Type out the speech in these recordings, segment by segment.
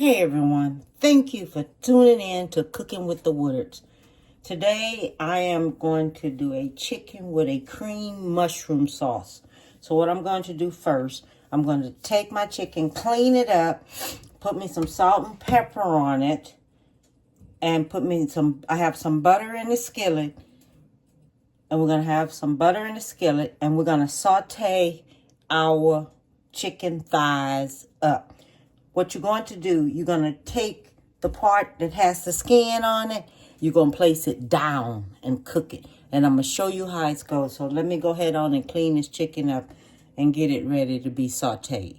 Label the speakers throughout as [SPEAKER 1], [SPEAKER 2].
[SPEAKER 1] Hey everyone, thank you for tuning in to Cooking with the Woodards. Today I am going to do a chicken with a cream mushroom sauce. So what I'm going to do first, I'm going to take my chicken, clean it up, put me some salt and pepper on it, and I have some butter in the skillet, and we're going to have some butter in the skillet, and we're going to saute our chicken thighs up. What you're going to do, you're going to take the part that has the skin on it, you're going to place it down and cook it. And I'm going to show you how it goes. So let me go ahead on and clean this chicken up and get it ready to be sauteed.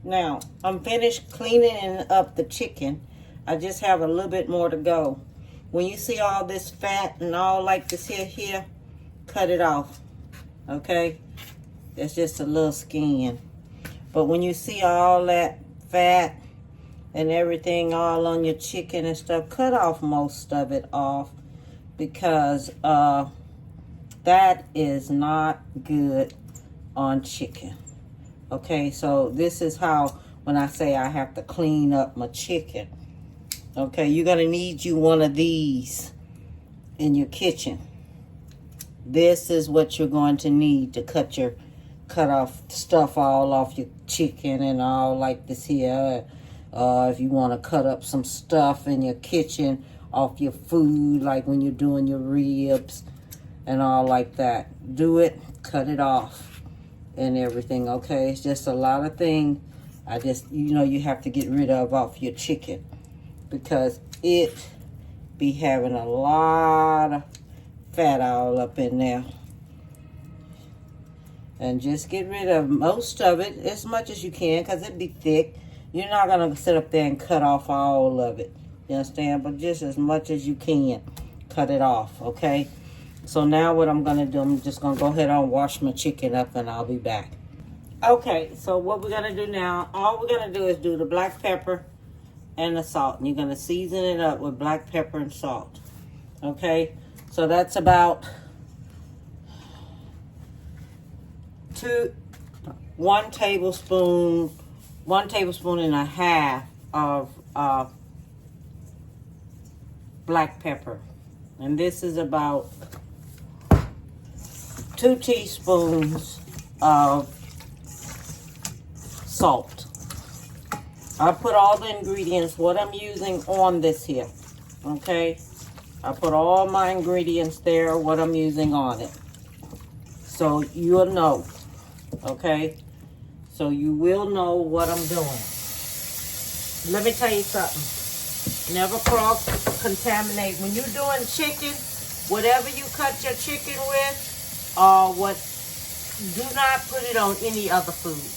[SPEAKER 1] Now, I'm finished cleaning up the chicken. I just have a little bit more to go. When you see all this fat and all like this here, cut it off, okay? That's just a little skin. But when you see all that fat and everything all on your chicken and stuff, cut off most of it off, because that is not good on chicken. Okay, so this is how, when I say I have to clean up my chicken, okay, you're gonna need you one of these in your kitchen. This is what you're going to need to cut off stuff all off your chicken and all like this here. If you want to cut up some stuff in your kitchen off your food, like when you're doing your ribs and all like that, do it, cut it off and everything, okay? It's just a lot of things you have to get rid of off your chicken, because it be having a lot of fat all up in there. And just get rid of most of it, as much as you can, because it be thick. You're not going to sit up there and cut off all of it. You understand? But just as much as you can, cut it off, okay? So now what I'm going to do, I'm just going to go ahead and wash my chicken up, and I'll be back. Okay, so what we're going to do now, all we're going to do is do the black pepper and the salt. And you're going to season it up with black pepper and salt, okay? So that's about 1 tablespoon and a half of black pepper, and this is about 2 teaspoons of salt. I put all the ingredients, what I'm using, on this here, okay? I put all my ingredients there, what I'm using on it, so you'll know. Okay, so you will know what I'm doing. Let me tell you something. Never cross-contaminate. When you're doing chicken, whatever you cut your chicken with, do not put it on any other foods.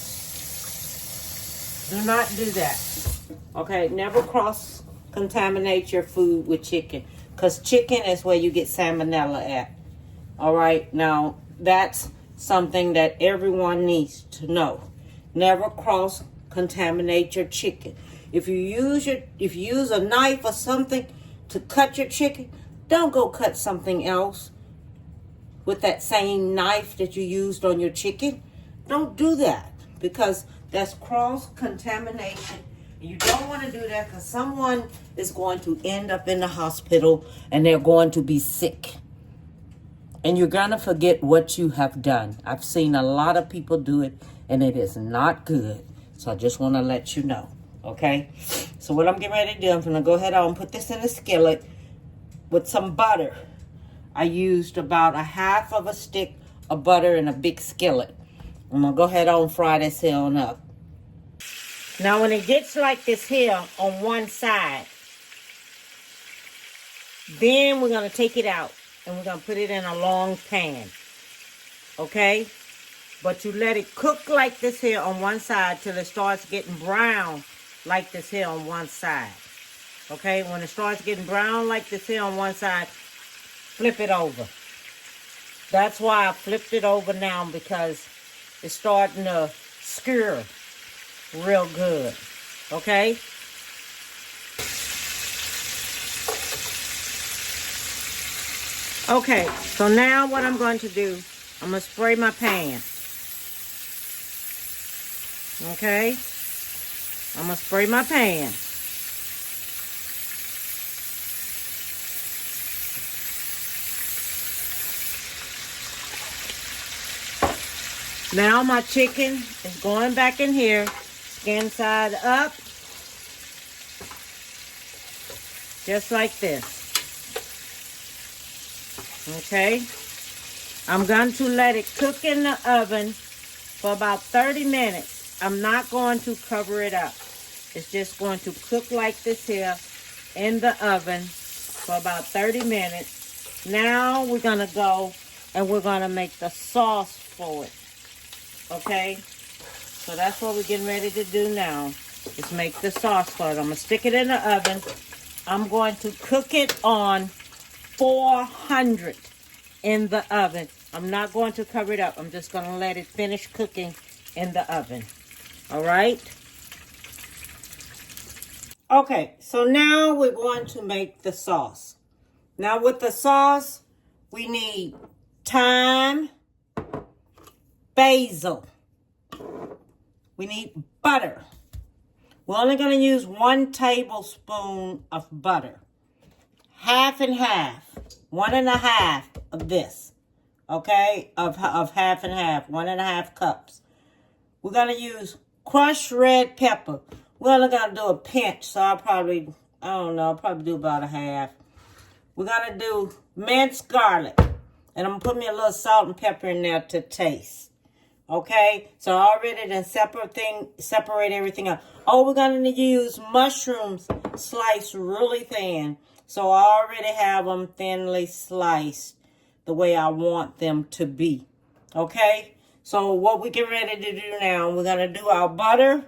[SPEAKER 1] Do not do that. Okay, never cross-contaminate your food with chicken, because chicken is where you get salmonella at. All right, now that's something that everyone needs to know. Never cross-contaminate your chicken. If you use a knife or something to cut your chicken, don't go cut something else with that same knife that you used on your chicken. Don't do that, because that's cross-contamination. You don't want to do that, because someone is going to end up in the hospital and they're going to be sick. And you're going to forget what you have done. I've seen a lot of people do it, and it is not good. So I just want to let you know, okay? So what I'm getting ready to do, I'm going to go ahead and put this in a skillet with some butter. I used about a half of a stick of butter in a big skillet. I'm going to go ahead and fry this here on up. Now when it gets like this here on one side, then we're going to take it out. And we're going to put it in a long pan, okay? But you let it cook like this here on one side till it starts getting brown like this here on one side, okay? When it starts getting brown like this here on one side, flip it over. That's why I flipped it over now, because it's starting to skewer real good, okay? Okay, so now what I'm going to do, I'm going to spray my pan. Okay? I'm going to spray my pan. Now my chicken is going back in here, skin side up, just like this. Okay, I'm going to let it cook in the oven for about 30 minutes. I'm not going to cover it up. It's just going to cook like this here in the oven for about 30 minutes. Now we're going to go and we're going to make the sauce for it. Okay, so that's what we're getting ready to do now, is make the sauce for it. I'm going to stick it in the oven. I'm going to cook it on 400 in the oven. I'm not going to cover it up. I'm just going to let it finish cooking in the oven. All right? Okay, so now we're going to make the sauce. Now with the sauce, we need thyme, basil. We need butter. We're only going to use 1 tablespoon of butter. Half and half. 1.5 of this. Okay? Of half and half. 1.5 cups. We're going to use crushed red pepper. We're only going to do a pinch. So I'll probably do about a half. We're going to do minced garlic. And I'm going to put me a little salt and pepper in there to taste. Okay, so I already done separate everything up. Oh, we're going to use mushrooms sliced really thin. So I already have them thinly sliced the way I want them to be. Okay, so what we get ready to do now, we're going to do our butter.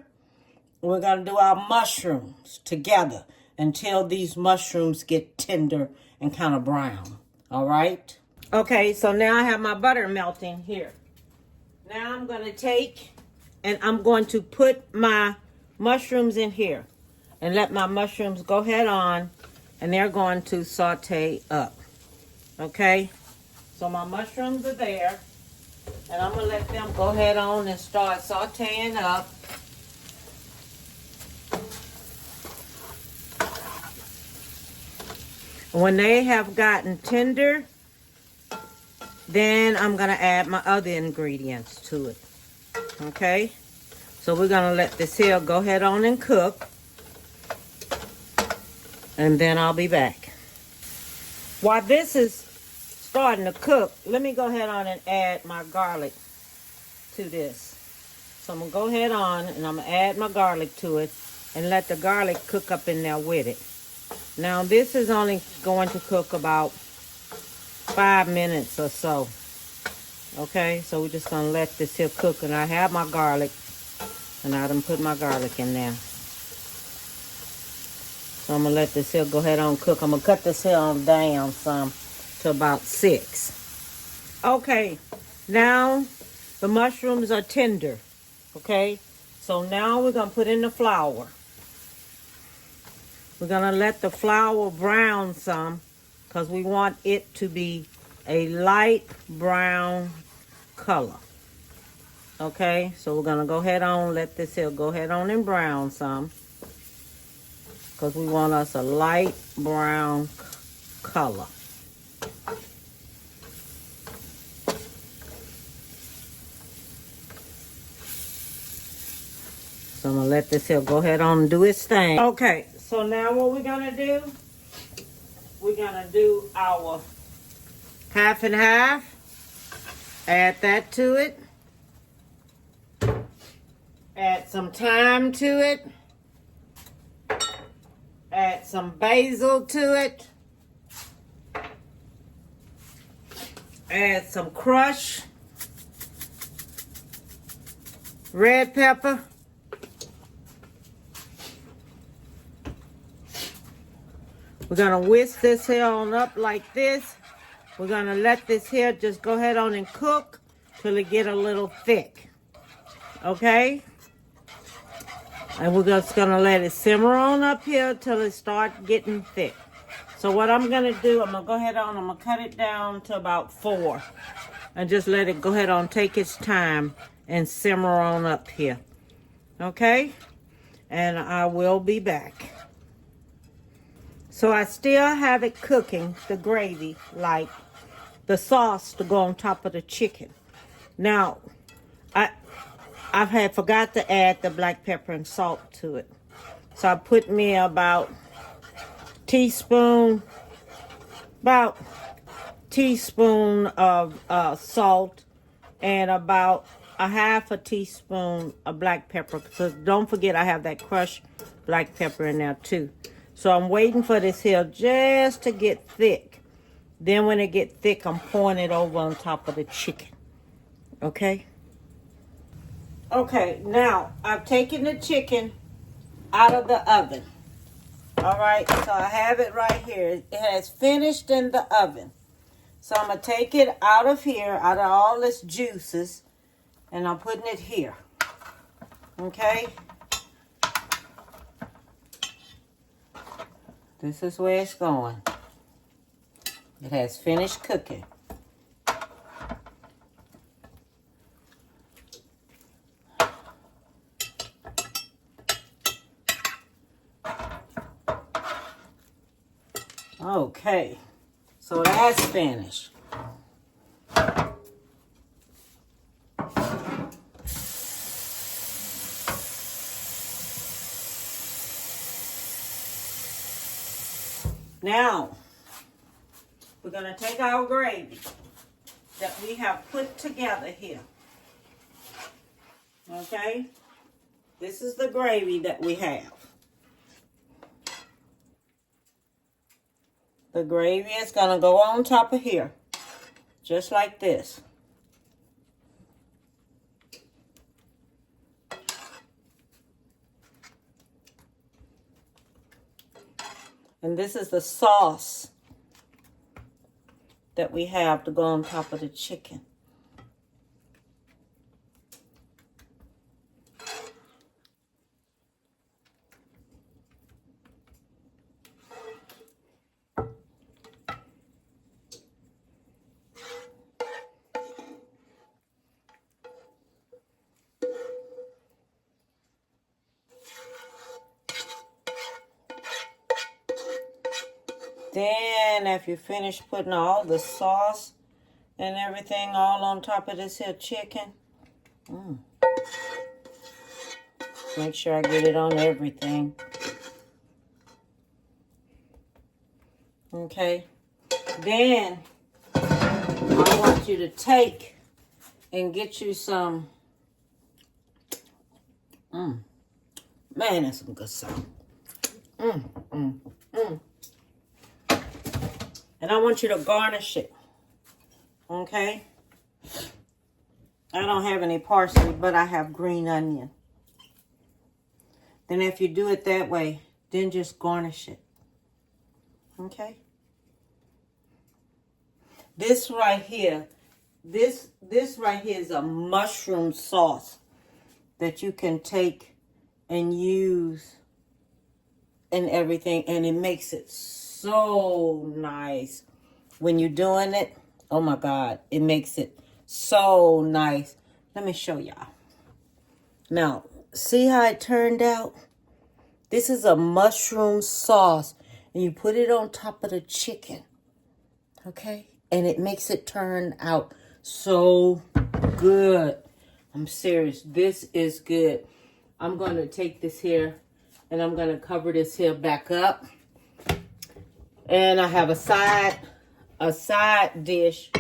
[SPEAKER 1] We're going to do our mushrooms together until these mushrooms get tender and kind of brown. All right. Okay, so now I have my butter melting here. Now I'm going to take and I'm going to put my mushrooms in here and let my mushrooms go head on, and they're going to saute up. Okay? So my mushrooms are there, and I'm going to let them go head on and start sauteing up. When they have gotten tender, then I'm going to add my other ingredients to it. Okay? So we're going to let this here go ahead on and cook. And then I'll be back. While this is starting to cook, let me go ahead on and add my garlic to this. So I'm going to go ahead on and I'm going to add my garlic to it and let the garlic cook up in there with it. Now this is only going to cook about 5 minutes or so. Okay, so we're just gonna let this here cook, and I have my garlic, and I done put my garlic in there. So I'm gonna let this here go ahead on cook. I'm gonna cut this here on down some to about 6. Okay, now the mushrooms are tender. Okay, so now we're gonna put in the flour. We're gonna let the flour brown some, because we want it to be a light brown color. Okay, so we're going to go ahead on, let this here go ahead on and brown some, because we want us a light brown color. So I'm going to let this here go ahead on and do its thing. Okay, so now what we're going to do, we're going to do our half and half. Add that to it. Add some thyme to it. Add some basil to it. Add some crushed red pepper. We're going to whisk this here on up like this. We're going to let this here just go ahead on and cook till it get a little thick. Okay? And we're just going to let it simmer on up here till it start getting thick. So what I'm going to do, I'm going to go ahead on, I'm going to cut it down to about 4. And just let it go ahead on, take its time and simmer on up here. Okay? and I will be back. So I still have it cooking, the gravy, like the sauce to go on top of the chicken. Now, I've forgot to add the black pepper and salt to it. So I put me about teaspoon of salt and about a half a teaspoon of black pepper. So don't forget I have that crushed black pepper in there too. So I'm waiting for this here just to get thick. Then when it get thick, I'm pouring it over on top of the chicken. Okay? Okay, now I've taken the chicken out of the oven. All right, so I have it right here. It has finished in the oven. So I'm going to take it out of here, out of all its juices, and I'm putting it here. Okay? This is where it's going. It has finished cooking. Okay, so that's finished. Now, we're going to take our gravy that we have put together here. Okay? This is the gravy that we have. The gravy is going to go on top of here, just like this. And this is the sauce that we have to go on top of the chicken. Then if you finish putting all the sauce and everything all on top of this here chicken, make sure I get it on everything. Okay. Then I want you to take and get you some, man, that's some good sauce. And I want you to garnish it, okay? I don't have any parsley, but I have green onion. Then if you do it that way, then just garnish it, okay? This right here, this right here is a mushroom sauce that you can take and use and everything, and it makes it so nice when you're doing it. Oh my God, it makes it so nice. Let me show y'all. Now, see how it turned out? This is a mushroom sauce, and you put it on top of the chicken, okay? And it makes it turn out so good. I'm serious. This is good. I'm going to take this here, and I'm going to cover this here back up. And I have a side dish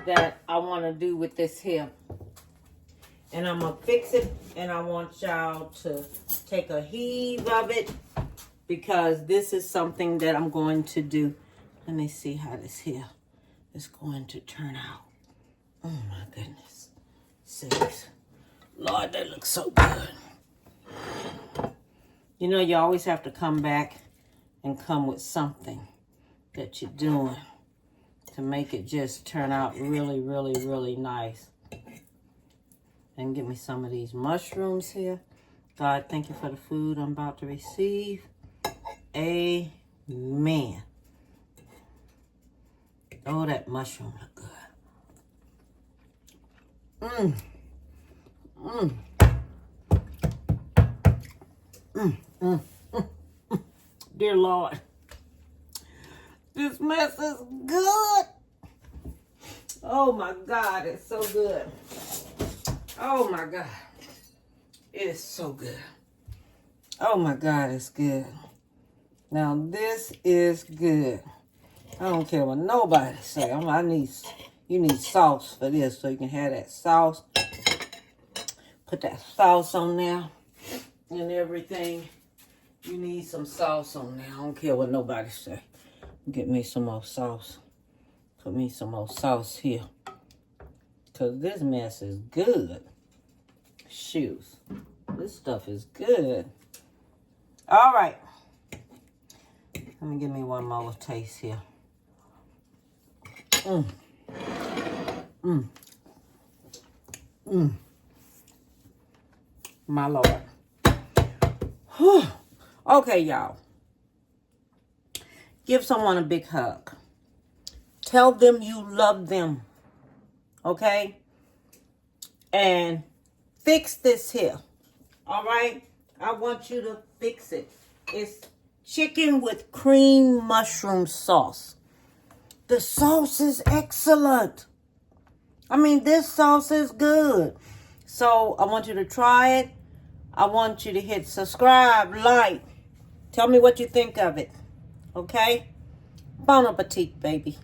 [SPEAKER 1] that I want to do with this here. And I'm going to fix it. And I want y'all to take a heave of it, because this is something that I'm going to do. Let me see how this here is going to turn out. Oh my goodness. Serious. Lord, that looks so good. You know, you always have to come back and come with something that you're doing to make it just turn out really, really, really nice. And give me some of these mushrooms here. God, thank you for the food I'm about to receive. Amen. Oh, that mushroom look good. Dear Lord, this mess is good. Oh my God, it's so good. Oh my God, it is so good. Oh my God, it's good. Now this is good. I don't care what nobody say. You need sauce for this, so you can have that sauce. Put that sauce on there and everything. You need some sauce on there. I don't care what nobody say. Get me some more sauce. Put me some more sauce here. Because this mess is good. Shoes. This stuff is good. All right. Let me give me one more taste here. My Lord. Whew. Okay, y'all. Give someone a big hug. Tell them you love them. Okay? And fix this here. All right? I want you to fix it. It's chicken with cream mushroom sauce. The sauce is excellent. I mean, this sauce is good. So I want you to try it. I want you to hit subscribe, like. Tell me what you think of it. Okay? Bon appetit, baby.